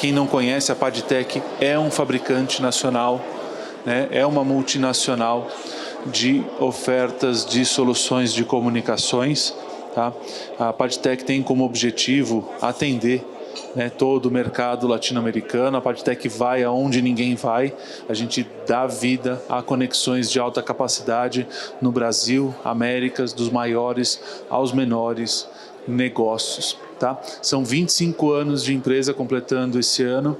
quem não conhece, a Padtech é um fabricante nacional, né? É uma multinacional de ofertas de soluções de comunicações. Tá? A Padtech tem como objetivo atender, né, todo o mercado latino-americano. A Padtech vai aonde ninguém vai. A gente dá vida a conexões de alta capacidade no Brasil, Américas, dos maiores aos menores negócios. Tá? São 25 anos de empresa completando esse ano.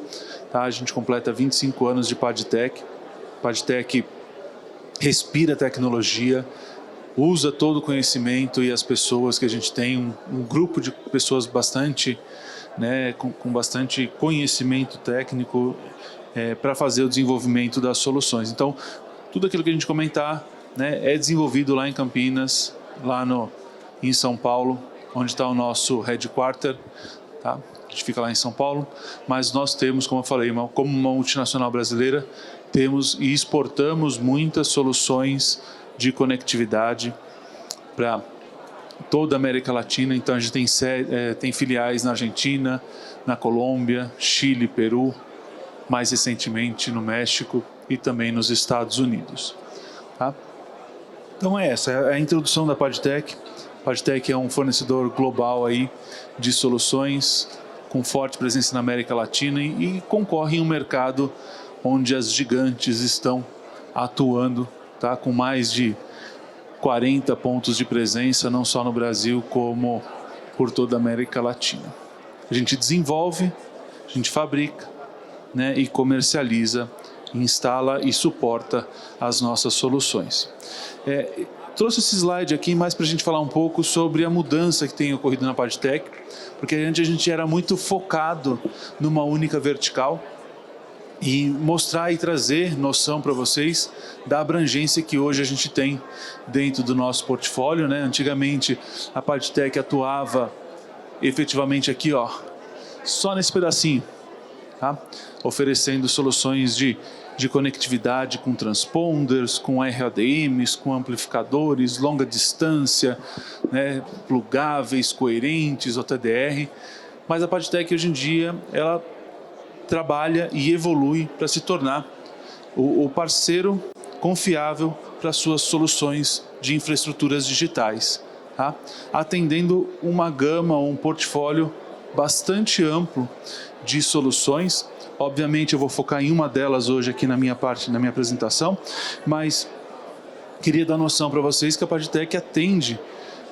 Tá? A gente completa 25 anos de Padtech. Padtech respira tecnologia, usa todo o conhecimento e as pessoas que a gente tem, um grupo de pessoas bastante, né, com bastante conhecimento técnico para fazer o desenvolvimento das soluções. Então, tudo aquilo que a gente comentar, né, é desenvolvido lá em Campinas, lá em São Paulo, onde está o nosso headquarter. Tá? A gente fica lá em São Paulo, mas nós temos, como eu falei, como uma multinacional brasileira, temos e exportamos muitas soluções de conectividade para toda a América Latina. Então a gente tem filiais na Argentina, na Colômbia, Chile, Peru, mais recentemente no México e também nos Estados Unidos. Tá? Então essa é a introdução da Padtech. A Padtech é um fornecedor global aí de soluções com forte presença na América Latina e concorre em um mercado onde as gigantes estão atuando, tá? Com mais de 40 pontos de presença, não só no Brasil, como por toda a América Latina. A gente desenvolve, a gente fabrica, né, e comercializa, instala e suporta as nossas soluções. Trouxe esse slide aqui mais para a gente falar um pouco sobre a mudança que tem ocorrido na Padtech, porque antes a gente era muito focado numa única vertical, e mostrar e trazer noção para vocês da abrangência que hoje a gente tem dentro do nosso portfólio, né? Antigamente a Padtech atuava efetivamente aqui, ó, só nesse pedacinho, tá? Oferecendo soluções de conectividade com transponders, com RODMs, com amplificadores, longa distância, né? Plugáveis, coerentes, OTDR. Mas a Padtech hoje em dia, ela trabalha e evolui para se tornar o parceiro confiável para suas soluções de infraestruturas digitais, tá? Atendendo uma gama, um portfólio bastante amplo de soluções. Obviamente eu vou focar em uma delas hoje aqui na minha apresentação, mas queria dar noção para vocês que a Padtech atende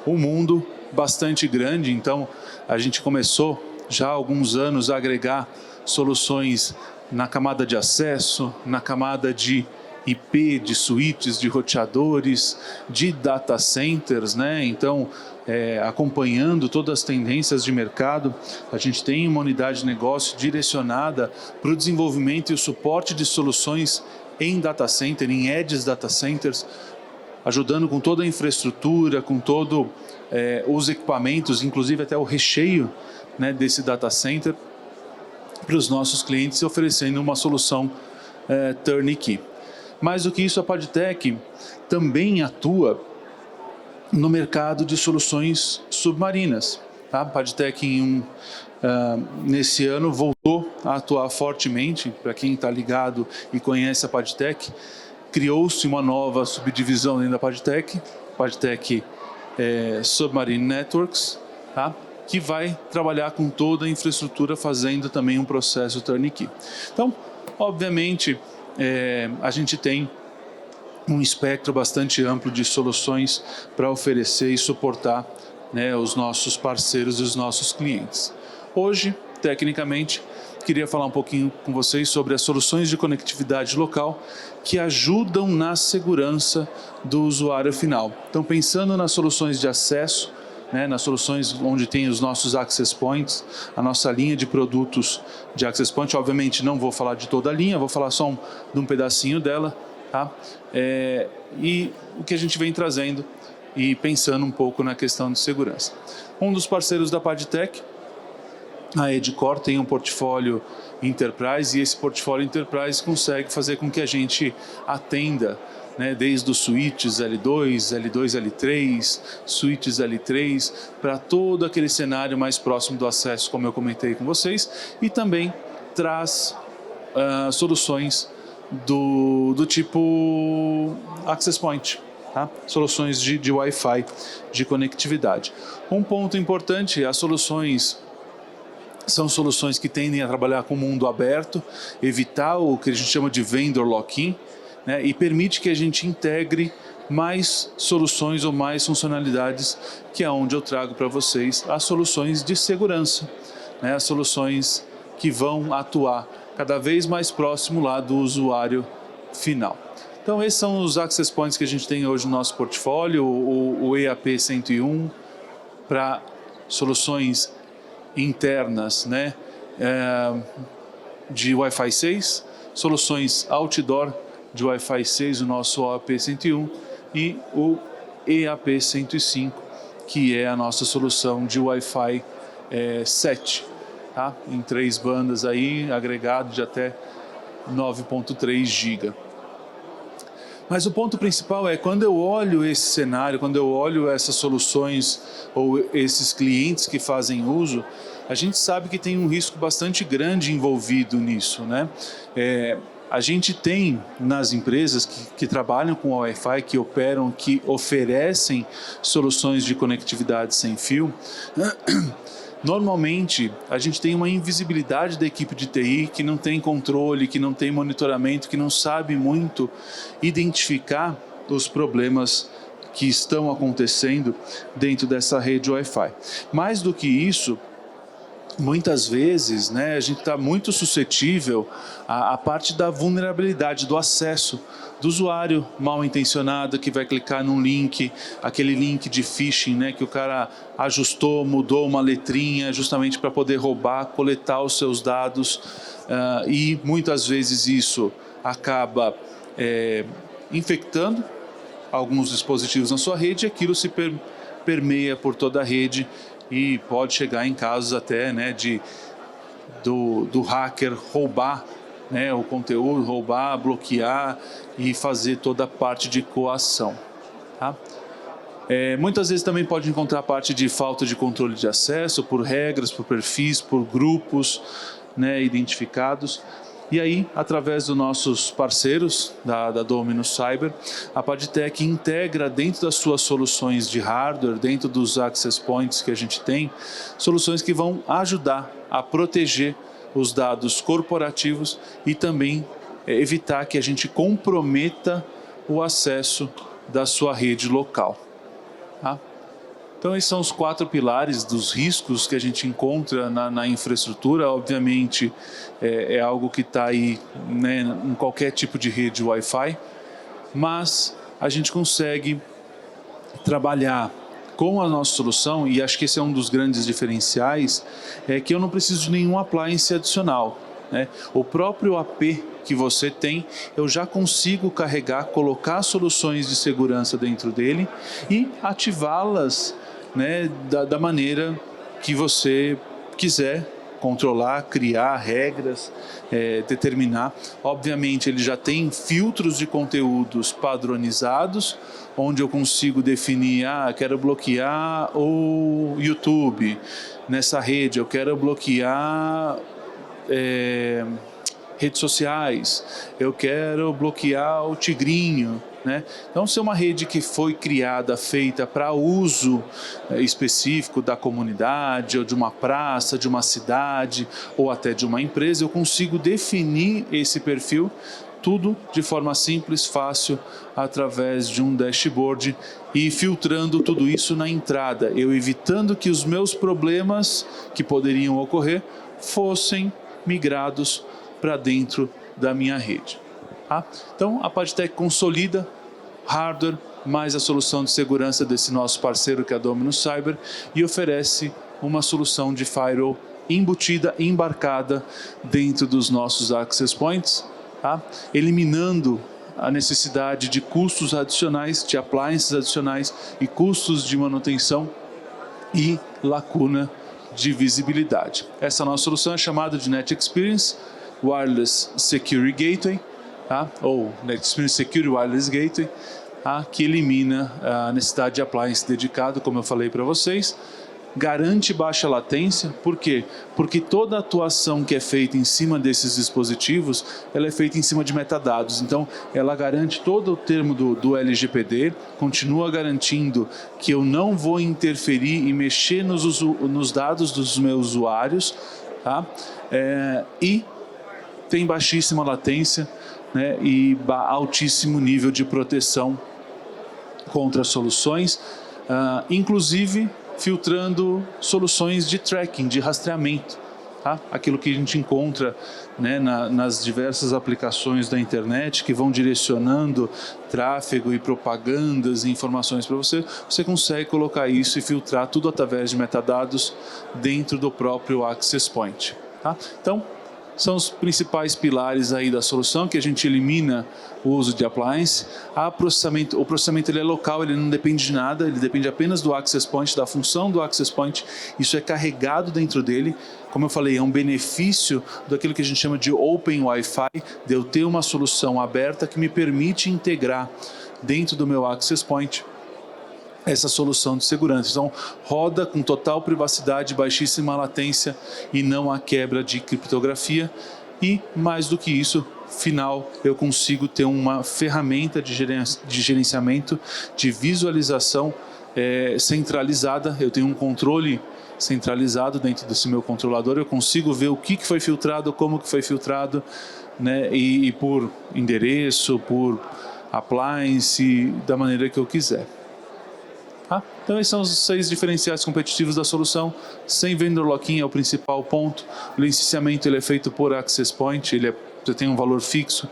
um mundo bastante grande. Então a gente começou já há alguns anos a agregar soluções na camada de acesso, na camada de IP, de switches, de roteadores, de data centers, né? Então, acompanhando todas as tendências de mercado, a gente tem uma unidade de negócio direcionada para o desenvolvimento e o suporte de soluções em data center, em edge data centers, ajudando com toda a infraestrutura, com todos os equipamentos, inclusive até o recheio, né, desse data center, para os nossos clientes, oferecendo uma solução turnkey. Mais do que isso, a Padtech também atua no mercado de soluções submarinas. Tá? A Padtech, nesse ano, voltou a atuar fortemente. Para quem está ligado e conhece a Padtech, criou-se uma nova subdivisão dentro da Padtech, Padtech Submarine Networks, tá? Que vai trabalhar com toda a infraestrutura, fazendo também um processo turnkey. Então, obviamente, a gente tem um espectro bastante amplo de soluções para oferecer e suportar, né, os nossos parceiros e os nossos clientes. Hoje, tecnicamente, queria falar um pouquinho com vocês sobre as soluções de conectividade local que ajudam na segurança do usuário final. Então, pensando nas soluções de acesso, né, nas soluções onde tem os nossos access points, a nossa linha de produtos de access point. Obviamente não vou falar de toda a linha, vou falar só de um pedacinho dela, tá? E o que a gente vem trazendo e pensando um pouco na questão de segurança. Um dos parceiros da Padtech, a Edcore, tem um portfólio Enterprise, e esse portfólio Enterprise consegue fazer com que a gente atenda, né, desde os switches L2, L2, L3, switches L3, para todo aquele cenário mais próximo do acesso, como eu comentei com vocês, e também traz soluções do tipo Access Point, tá? Soluções de Wi-Fi, de conectividade. Um ponto importante, as soluções são soluções que tendem a trabalhar com o mundo aberto, evitar o que a gente chama de vendor lock-in, né, e permite que a gente integre mais soluções ou mais funcionalidades, que é onde eu trago para vocês as soluções de segurança, né, as soluções que vão atuar cada vez mais próximo lá do usuário final. Então esses são os Access Points que a gente tem hoje no nosso portfólio, o EAP 101 para soluções internas, né, de Wi-Fi 6, soluções outdoor de Wi-Fi 6, o nosso OAP 101 e o EAP 105, que é a nossa solução de Wi-Fi 7, tá? Em 3 bandas aí, agregado de até 9.3 GB. Mas o ponto principal é, quando eu olho esse cenário, quando eu olho essas soluções ou esses clientes que fazem uso, a gente sabe que tem um risco bastante grande envolvido nisso, né? A gente tem nas empresas que trabalham com Wi-Fi, que operam, que oferecem soluções de conectividade sem fio, normalmente a gente tem uma invisibilidade da equipe de TI que não tem controle, que não tem monitoramento, que não sabe muito identificar os problemas que estão acontecendo dentro dessa rede Wi-Fi. Mais do que isso, muitas vezes, né, a gente está muito suscetível à parte da vulnerabilidade do acesso do usuário mal intencionado que vai clicar num link, aquele link de phishing, né, que o cara ajustou, mudou uma letrinha justamente para poder roubar, coletar os seus dados, e muitas vezes isso acaba infectando alguns dispositivos na sua rede, e aquilo se permeia por toda a rede e pode chegar em casos até, né, do hacker roubar, né, o conteúdo, roubar, bloquear e fazer toda a parte de coação, tá? Muitas vezes também pode encontrar a parte de falta de controle de acesso por regras, por perfis, por grupos, né, identificados. E aí, através dos nossos parceiros da Dominus Cyber, a Padtech integra dentro das suas soluções de hardware, dentro dos access points que a gente tem, soluções que vão ajudar a proteger os dados corporativos e também evitar que a gente comprometa o acesso da sua rede local, tá? Então esses são os 4 pilares dos riscos que a gente encontra na infraestrutura. Obviamente é algo que está aí, né, em qualquer tipo de rede Wi-Fi, mas a gente consegue trabalhar com a nossa solução, e acho que esse é um dos grandes diferenciais, é que eu não preciso de nenhum appliance adicional, né? O próprio AP que você tem, eu já consigo carregar, colocar soluções de segurança dentro dele e ativá-las, né, da maneira que você quiser controlar, criar regras, determinar. Obviamente ele já tem filtros de conteúdos padronizados, onde eu consigo definir, quero bloquear o YouTube nessa rede, eu quero bloquear redes sociais, eu quero bloquear o tigrinho, né? Então, se é uma rede que foi criada, feita para uso específico da comunidade, ou de uma praça, de uma cidade, ou até de uma empresa, eu consigo definir esse perfil, tudo de forma simples, fácil, através de um dashboard, e filtrando tudo isso na entrada, eu evitando que os meus problemas que poderiam ocorrer fossem migrados para dentro da minha rede. Tá? Então, a Padtech consolida hardware mais a solução de segurança desse nosso parceiro que é a Dominus Cyber e oferece uma solução de firewall embutida, embarcada dentro dos nossos access points, tá? Eliminando a necessidade de custos adicionais, de appliances adicionais e custos de manutenção e lacuna de visibilidade. Essa nossa solução é chamada de Net Experience Wireless Security Gateway, tá? Ou Net Experience Security Wireless Gateway, tá? Que elimina a necessidade de appliance dedicado, como eu falei para vocês, garante baixa latência. Por quê? Porque toda a atuação que é feita em cima desses dispositivos, ela é feita em cima de metadados. Então, ela garante todo o termo do LGPD, continua garantindo que eu não vou interferir e mexer nos dados dos meus usuários, tá? E tem baixíssima latência, né, e altíssimo nível de proteção contra soluções, inclusive filtrando soluções de tracking, de rastreamento, tá? Aquilo que a gente encontra, né, nas diversas aplicações da internet que vão direcionando tráfego e propagandas e informações para você, você consegue colocar isso e filtrar tudo através de metadados dentro do próprio Access Point, tá? Então, são os principais pilares aí da solução, que a gente elimina o uso de appliance. O processamento ele é local, ele não depende de nada, ele depende apenas do Access Point, da função do Access Point. Isso é carregado dentro dele. Como eu falei, é um benefício daquilo que a gente chama de Open Wi-Fi, de eu ter uma solução aberta que me permite integrar dentro do meu Access Point essa solução de segurança. Então, roda com total privacidade, baixíssima latência e não há quebra de criptografia. E, mais do que isso, final, eu consigo ter uma ferramenta de gerenciamento, de visualização centralizada. Eu tenho um controle centralizado dentro desse meu controlador, eu consigo ver o que foi filtrado, como que foi filtrado, né, e por endereço, por appliance, da maneira que eu quiser. Então esses são os 6 diferenciais competitivos da solução. Sem vendor lock-in é o principal ponto. O licenciamento ele é feito por Access Point, você tem um valor fixo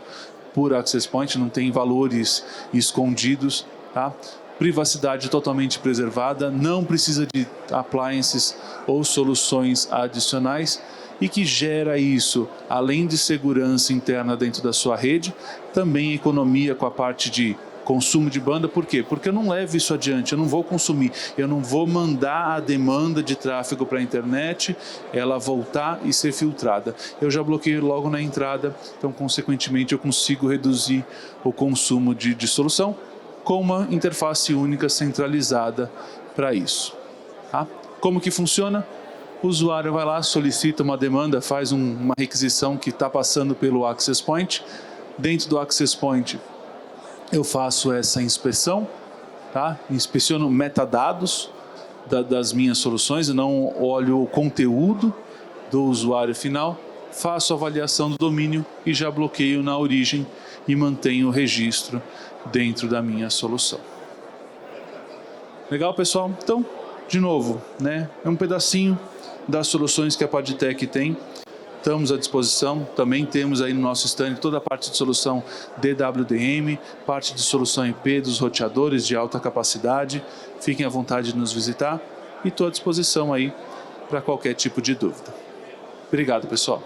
por Access Point, não tem valores escondidos, tá? Privacidade totalmente preservada, não precisa de appliances ou soluções adicionais, e que gera isso, além de segurança interna dentro da sua rede, também economia com a parte de consumo de banda. Por quê? Porque eu não levo isso adiante, eu não vou consumir, eu não vou mandar a demanda de tráfego para a internet, ela voltar e ser filtrada. Eu já bloqueio logo na entrada, então consequentemente eu consigo reduzir o consumo de solução com uma interface única centralizada para isso. Tá? Como que funciona? O usuário vai lá, solicita uma demanda, faz uma requisição que está passando pelo Access Point. Dentro do Access Point, eu faço essa inspeção, tá? Inspeciono metadados das minhas soluções, eu não olho o conteúdo do usuário final, faço a avaliação do domínio e já bloqueio na origem e mantenho o registro dentro da minha solução. Legal, pessoal? Então, de novo, né? É um pedacinho das soluções que a Padtech tem. Estamos à disposição, também temos aí no nosso stand toda a parte de solução DWDM, parte de solução IP dos roteadores de alta capacidade. Fiquem à vontade de nos visitar e estou à disposição aí para qualquer tipo de dúvida. Obrigado, pessoal.